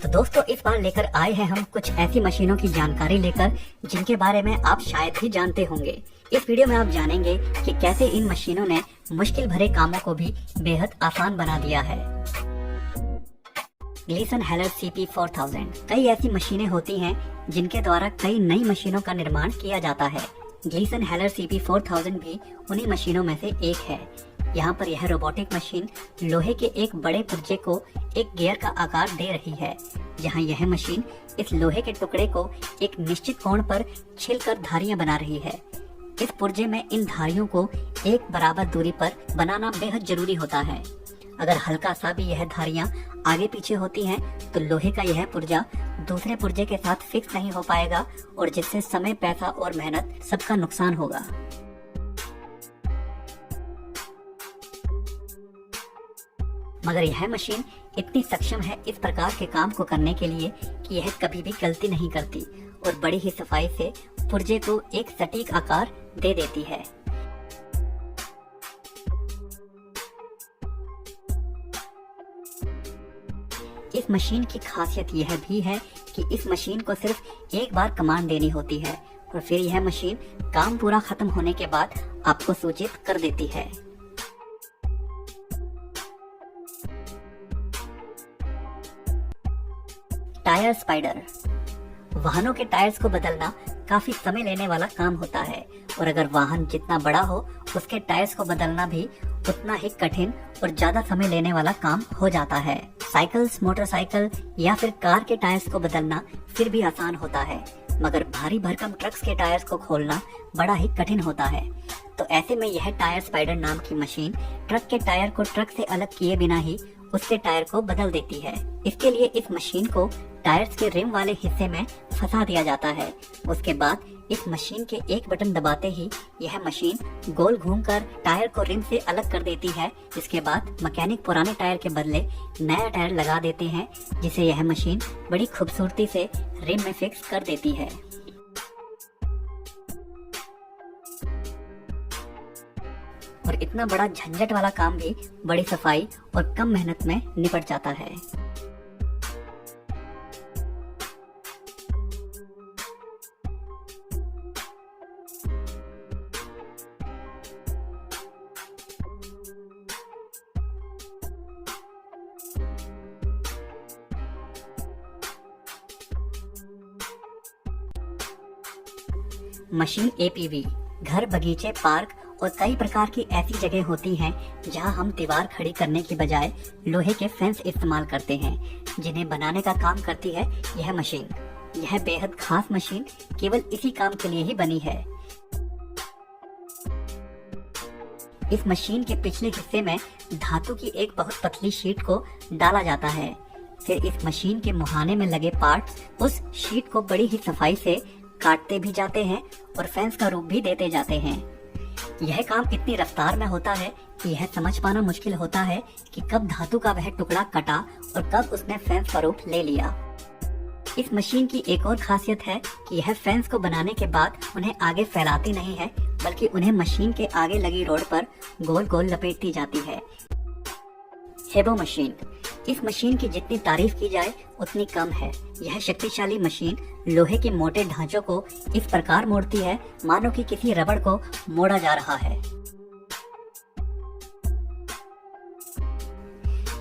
तो दोस्तों इस बार लेकर आए हैं हम कुछ ऐसी मशीनों की जानकारी लेकर जिनके बारे में आप शायद ही जानते होंगे। इस वीडियो में आप जानेंगे कि कैसे इन मशीनों ने मुश्किल भरे कामों को भी बेहद आसान बना दिया है। Gleason Heller CP4000। कई ऐसी मशीनें होती हैं जिनके द्वारा कई नई मशीनों का निर्माण किया जाता है। ग्लीसन हेलर CP4000 भी उन्हीं मशीनों में से एक है। यहाँ पर यह रोबोटिक मशीन लोहे के एक बड़े पुर्जे को एक गियर का आकार दे रही है, जहाँ यह मशीन इस लोहे के टुकड़े को एक निश्चित कोण पर छिलकर धारियां बना रही है। इस पुर्जे में इन धारियों को एक बराबर दूरी पर बनाना बेहद जरूरी होता है। अगर हल्का सा भी यह धारियां आगे पीछे होती हैं तो लोहे का यह पुर्जा दूसरे पुर्जे के साथ फिक्स नहीं हो पाएगा और जिससे समय, पैसा और मेहनत सबका नुकसान होगा। मगर यह मशीन इतनी सक्षम है इस प्रकार के काम को करने के लिए कि यह कभी भी गलती नहीं करती और बड़ी ही सफाई से पुर्जे को एक सटीक आकार दे देती है। इस मशीन की खासियत यह भी है कि इस मशीन को सिर्फ एक बार कमांड देनी होती है और फिर यह मशीन काम पूरा खत्म होने के बाद आपको सूचित कर देती है। Tyre spider. वाहनों के टायर्स को बदलना काफी समय लेने वाला काम होता है और अगर वाहन जितना बड़ा हो उसके टायर्स को बदलना भी उतना ही कठिन और ज्यादा समय लेने वाला काम हो जाता है। साइकिल्स, मोटरसाइकिल या फिर कार के टायर्स को बदलना फिर भी आसान होता है, मगर भारी भरकम ट्रक्स के टायर्स को खोलना बड़ा ही कठिन होता है। तो ऐसे में यह टायर स्पाइडर नाम की मशीन ट्रक के टायर को ट्रक से अलग किए बिना ही उसके टायर को बदल देती है। इसके लिए इस मशीन को टायर्स के रिम वाले हिस्से में फंसा दिया जाता है। उसके बाद इस मशीन के एक बटन दबाते ही यह मशीन गोल घूमकर टायर को रिम से अलग कर देती है। इसके बाद मैकेनिक पुराने टायर के बदले नया टायर लगा देते हैं, जिसे यह मशीन बड़ी खूबसूरती से रिम में फिक्स कर देती है। और इतना बड़ा झंझट वाला काम भी बड़ी सफाई और कम मेहनत में निपट जाता है। Machine APV। घर, बगीचे, पार्क और कई प्रकार की ऐसी जगह होती हैं जहां हम दीवार खड़ी करने की बजाय लोहे के फेंस इस्तेमाल करते हैं, जिन्हें बनाने का काम करती है यह मशीन। यह बेहद खास मशीन केवल इसी काम के लिए ही बनी है। इस मशीन के पिछले हिस्से में धातु की एक बहुत पतली शीट को डाला जाता है। फिर इस मशीन के मुहाने में लगे पार्ट्स उस शीट को बड़ी ही सफाई से काटते भी जाते हैं और फैंस का रूप भी देते जाते हैं। यह काम इतनी रफ्तार में होता है कि यह समझ पाना मुश्किल होता है कि कब धातु का वह टुकड़ा कटा और कब उसने फैंस का रूप ले लिया। इस मशीन की एक और खासियत है कि यह फैंस को बनाने के बाद उन्हें आगे फैलाती नहीं है, बल्कि उन्हें मशीन के आगे लगी रोड पर गोल गोल लपेटती जाती है। हेबो मशीन। इस मशीन की जितनी तारीफ की जाए उतनी कम है। यह शक्तिशाली मशीन लोहे के मोटे ढांचों को इस प्रकार मोड़ती है मानो कि किसी रबड़ को मोड़ा जा रहा है।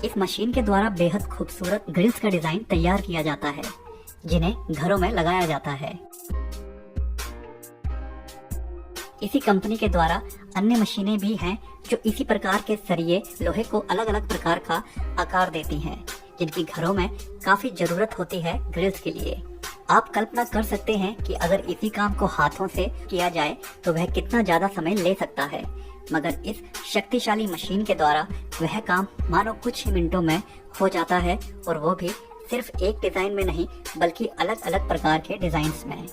इस मशीन के द्वारा बेहद खूबसूरत ग्रिल्स का डिजाइन तैयार किया जाता है, जिन्हें घरों में लगाया जाता है। इसी कंपनी के द्वारा अन्य मशीनें भी हैं जो इसी प्रकार के सरिये लोहे को अलग अलग प्रकार का आकार देती हैं, जिनकी घरों में काफी जरूरत होती है ग्रिल्स के लिए। आप कल्पना कर सकते हैं कि अगर इसी काम को हाथों से किया जाए तो वह कितना ज्यादा समय ले सकता है, मगर इस शक्तिशाली मशीन के द्वारा वह काम मानो कुछ ही मिनटों में हो जाता है, और वो भी सिर्फ एक डिजाइन में नहीं बल्कि अलग अलग प्रकार के डिजाइन्स में।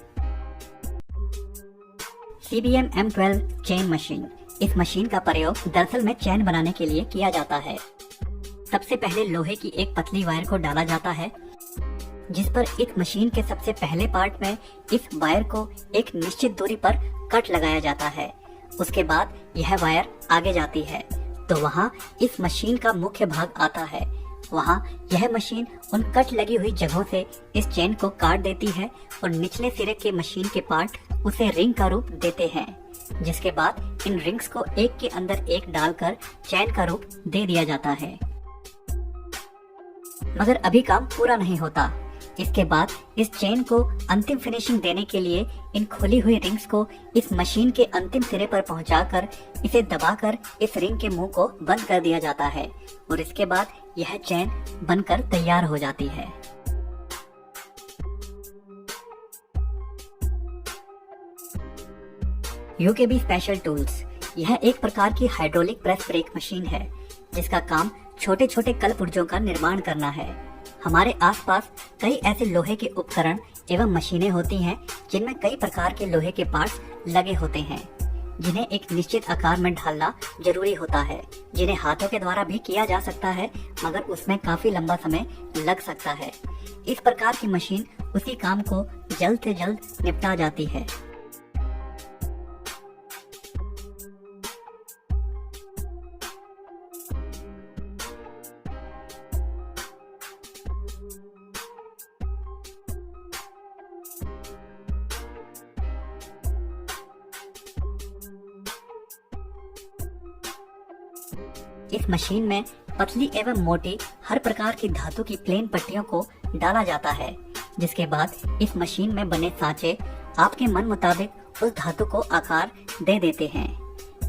CBM M12 chain machine. इस मशीन का प्रयोग दरअसल में चैन बनाने के लिए किया जाता है। सबसे पहले लोहे की एक पतली वायर को डाला जाता है, जिस पर इस मशीन के सबसे पहले पार्ट में इस वायर को एक निश्चित दूरी पर कट लगाया जाता है। उसके बाद यह वायर आगे जाती है तो वहाँ इस मशीन का मुख्य भाग आता है वहाँ यह मशीन उन कट लगी हुई जगहों से इस चेन को काट देती है और निचले सिरे के मशीन के पार्ट उसे रिंग का रूप देते हैं, जिसके बाद इन रिंग्स को एक के अंदर एक डालकर चैन का रूप दे दिया जाता है। मगर अभी काम पूरा नहीं होता। इसके बाद इस चेन को अंतिम फिनिशिंग देने के लिए इन खुली हुई रिंग्स को इस मशीन के अंतिम सिरे पर पहुंचाकर इसे दबाकर इस रिंग के मुंह को बंद कर दिया जाता है और इसके बाद यह चेन बनकर तैयार हो जाती है। यूकेबी स्पेशल टूल्स यह एक प्रकार की हाइड्रोलिक प्रेस ब्रेक मशीन है जिसका काम छोटे छोटे कल पुर्जों का निर्माण करना है। हमारे आसपास कई ऐसे लोहे के उपकरण एवं मशीनें होती हैं जिनमें कई प्रकार के लोहे के पार्ट्स लगे होते हैं जिन्हें एक निश्चित आकार में ढालना जरूरी होता है, जिन्हें हाथों के द्वारा भी किया जा सकता है मगर उसमें काफी लंबा समय लग सकता है। इस प्रकार की मशीन उसी काम को जल्द से जल्द निपटा जाती है। इस मशीन में पतली एवं मोटी हर प्रकार की धातु की प्लेन पट्टियों को डाला जाता है, जिसके बाद इस मशीन में बने सांचे आपके मन मुताबिक उस धातु को आकार दे देते हैं।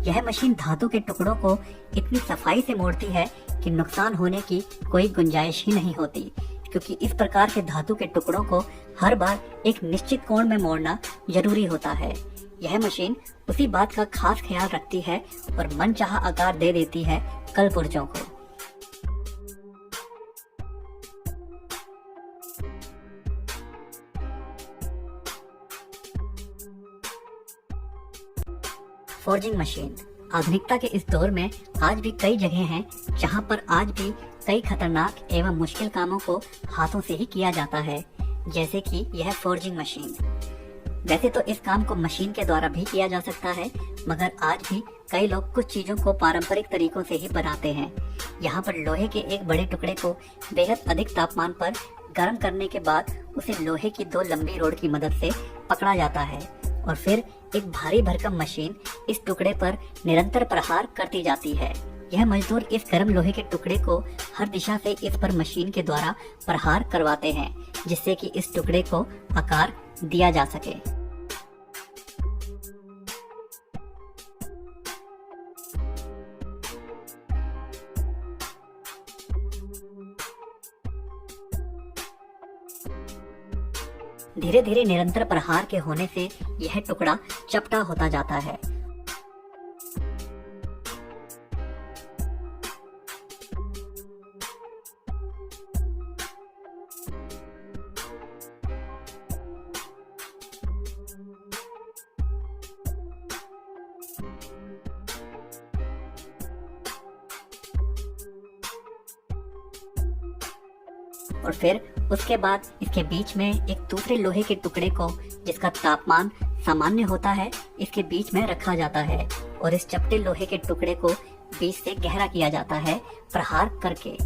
यह मशीन धातु के टुकड़ों को इतनी सफाई से मोड़ती है कि नुकसान होने की कोई गुंजाइश ही नहीं होती, क्योंकि इस प्रकार के धातु के टुकड़ों को हर बार एक निश्चित कोण में मोड़ना जरूरी होता है। यह मशीन उसी बात का खास ख्याल रखती है और मनचाहा आकार दे देती है कल पुर्जों को। फोर्जिंग मशीन आधुनिकता के इस दौर में आज भी कई जगह हैं जहां पर आज भी कई खतरनाक एवं मुश्किल कामों को हाथों से ही किया जाता है, जैसे कि यह फोर्जिंग मशीन। वैसे तो इस काम को मशीन के द्वारा भी किया जा सकता है, मगर आज भी कई लोग कुछ चीजों को पारंपरिक तरीकों से ही बनाते हैं। यहाँ पर लोहे के एक बड़े टुकड़े को बेहद अधिक तापमान पर गर्म करने के बाद उसे लोहे की दो लंबी रोड की मदद से पकड़ा जाता है और फिर एक भारी भरकम मशीन इस टुकड़े पर निरंतर प्रहार करती जाती है। यह मजदूर इस गर्म लोहे के टुकड़े को हर दिशा से इस पर मशीन के द्वारा प्रहार करवाते हैं, जिससे कि इस टुकड़े को आकार दिया जा सके। धीरे धीरे निरंतर प्रहार के होने से यह टुकड़ा चपटा होता जाता है। और फिर उसके बाद इसके बीच में एक दूसरे लोहे के टुकड़े को, जिसका तापमान सामान्य होता है, इसके बीच में रखा जाता है और इस चपटे लोहे के टुकड़े को बीच से गहरा किया जाता है प्रहार करके।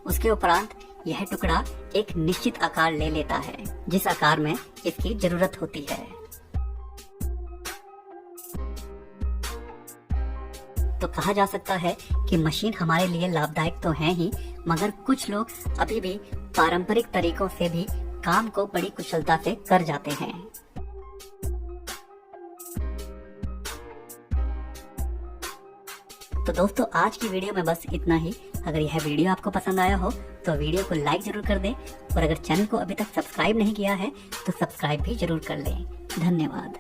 उसके उपरांत यह टुकड़ा एक निश्चित आकार ले लेता है, जिस आकार में इसकी जरूरत होती है। तो कहा जा सकता है कि मशीन हमारे लिए लाभदायक तो है ही, मगर कुछ लोग अभी भी पारंपरिक तरीकों से भी काम को बड़ी कुशलता से कर जाते हैं। तो दोस्तों आज की वीडियो में बस इतना ही। अगर यह वीडियो आपको पसंद आया हो तो वीडियो को लाइक जरूर कर दें, और अगर चैनल को अभी तक सब्सक्राइब नहीं किया है तो सब्सक्राइब भी जरूर कर लें। धन्यवाद।